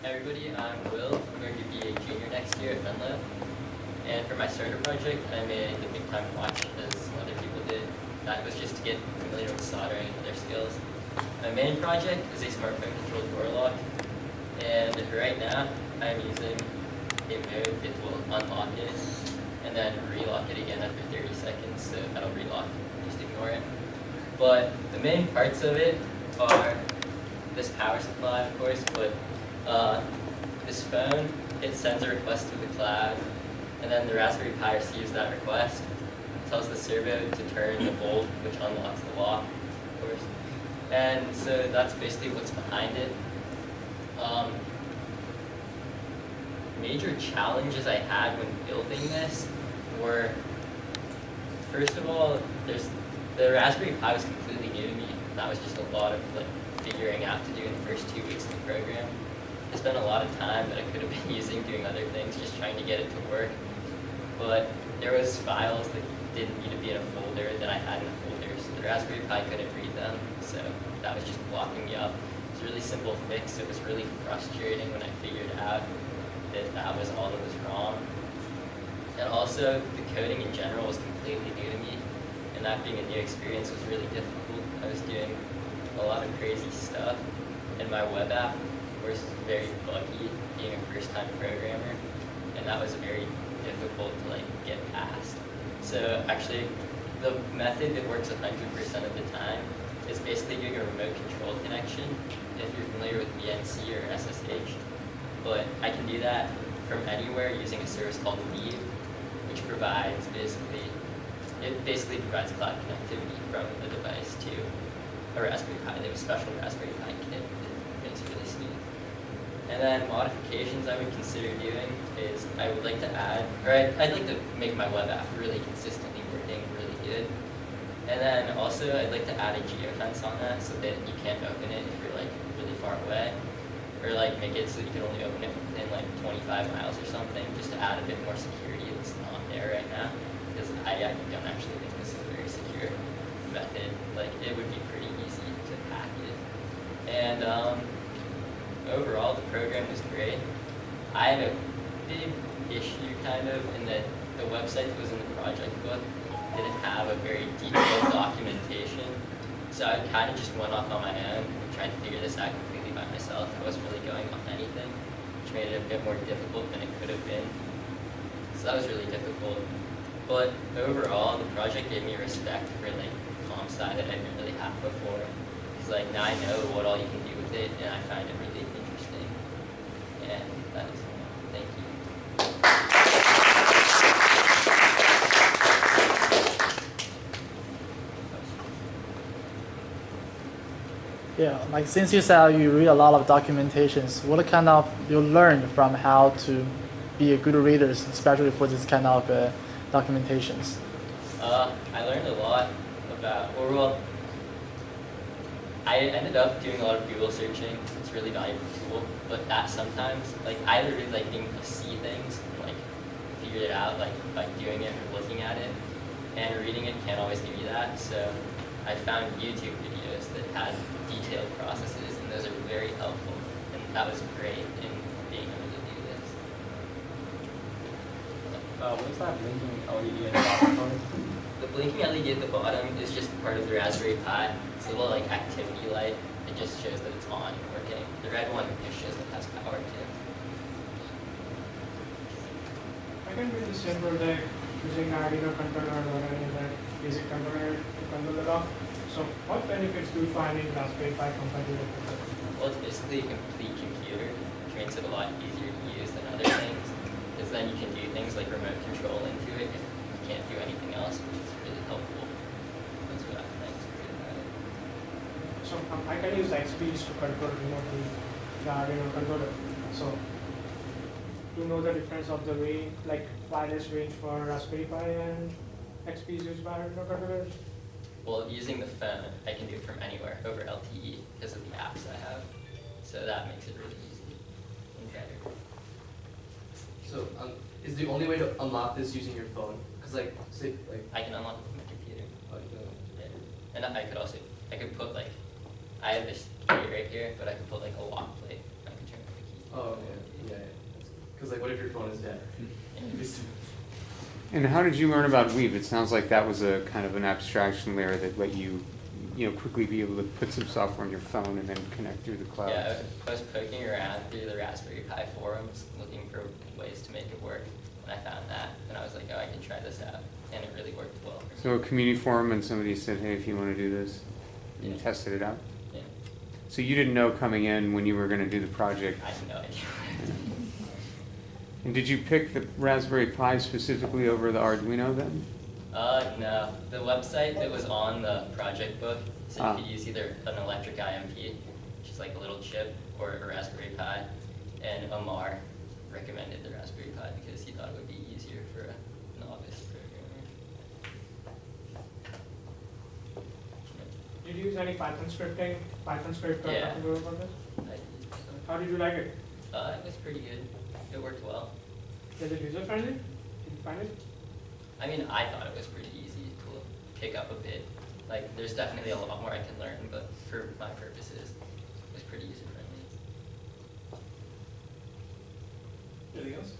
everybody, I'm Will. I'm going to be a junior next year at Menlo. And for my starter project, I made the Big Time Watch as other people did. That was just to get familiar with soldering and other skills. My main project is a smartphone controlled door lock. And right now, I'm using a mode that will unlock it and then relock it again after 30 seconds, so that'll relock, just ignore it. But the main parts of it are this power supply, of course, but this phone, it sends a request to the cloud, and then the Raspberry Pi receives that request, tells the servo to turn the bolt, which unlocks the lock, of course. And so that's basically what's behind it. Major challenges I had when building this were, first of all, the Raspberry Pi was completely new to me. That was just a lot of figuring out to do in the first 2 weeks of the program. I spent a lot of time that I could have been using doing other things, just trying to get it to work. But there was files that didn't need to be in a folder that I had in a folder, so the Raspberry Pi couldn't read them, so that was just blocking me up. It was a really simple fix. It was really frustrating when I figured out that was all that was wrong. And also, the coding in general was completely new to me, and that being a new experience was really difficult. I was doing a lot of crazy stuff, and my web app, of course, is very buggy, being a first-time programmer, and that was very difficult to get past. So actually, the method that works 100% of the time is basically doing a remote control connection, if you're familiar with VNC or SSH. But I can do that from anywhere using a service called Weave, which provides basically provides cloud connectivity from the device to a Raspberry Pi. They have a special Raspberry Pi kit that makes it really smooth. And then modifications I would consider doing is I would like to add, or I'd like to make my web app really consistently working, really good. And then also I'd like to add a geofence on that so that you can't open it if you're really far away. Or make it so that you can only open it within 25 miles or something, just to add a bit more security that's not there right now. Because I don't actually think this is a very secure method. It would be pretty easy to hack it. And overall, the program was great. I had a big issue in that the website that was in the project book didn't have a very detailed documentation. So I kind of just went off on my own and tried to figure this out completely by myself. I wasn't really going off anything, which made it a bit more difficult than it could have been. So that was really difficult. But overall, the project gave me respect for comp sci that I didn't really have before. Because now I know what all you can do with it, and I find it really interesting. And that is all. Thank you. Yeah, since you said you read a lot of documentations, what kind of you learned from how to be a good reader, especially for this kind of documentations? I learned a lot about, I ended up doing a lot of Google searching. It's a really valuable tool, but that sometimes, I really like being able to see things, and figure it out, by doing it or looking at it, and reading it can't always give you that, so I found YouTube videos that had detailed processes, and those are very helpful, and that was great in being able to do this. What's that blinking LED at the bottom for? The blinking LED at the bottom is just part of the Raspberry Pi. It's a little activity light. It just shows that it's on and working. The red one just shows that it has power too. I can do the same project using Arduino controller or any other basic controller to control the lock. So what benefits do you find in Raspberry Pi compared to the computer? Well, it's basically a complete computer, which makes it a lot easier to use than other things. Because then you can do things like remote control into it if you can't do anything else, which is really helpful. That's what I think is great about it. So I can use XPs to control remotely the Arduino controller. So you know the difference of the wireless range for Raspberry Pi and XPs used by Arduino controllers? Well, using the phone, I can do it from anywhere over LTE because of the apps I have. So that makes it really easy and better. So is the only way to unlock this using your phone? Because I can unlock it with my computer. Oh, you can. Yeah. And I could put I have this key right here, but I could put a lock plate. I could turn it with a key. Oh, okay. Because like, what if your phone is dead? And how did you learn about Weave? It sounds like that was a kind of an abstraction layer that let you, quickly be able to put some software on your phone and then connect through the cloud. Yeah, I was poking around through the Raspberry Pi forums looking for ways to make it work, and I found that, and I was like, oh, I can try this out, and it really worked well. So a community forum and somebody said, hey, if you want to do this, and you Yeah. tested it out? Yeah, So you didn't know coming in when you were going to do the project. I had no idea. And did you pick the Raspberry Pi specifically over the Arduino then? No, the website that was on the project book said Ah. you could use either an electric IMP, which is like a little chip, or a Raspberry Pi, and Amar recommended the Raspberry Pi because he thought it would be easier for a novice programmer. Did you use any Python scripting? Python script or Yeah. nothing to worry about this? I used some. How did you like it? It was pretty good. It worked well. Is it user friendly? Did you find it? I mean, I thought it was pretty easy to pick up a bit. Like, there's definitely a lot more I can learn, but for my purposes, it was pretty user friendly. Anything else?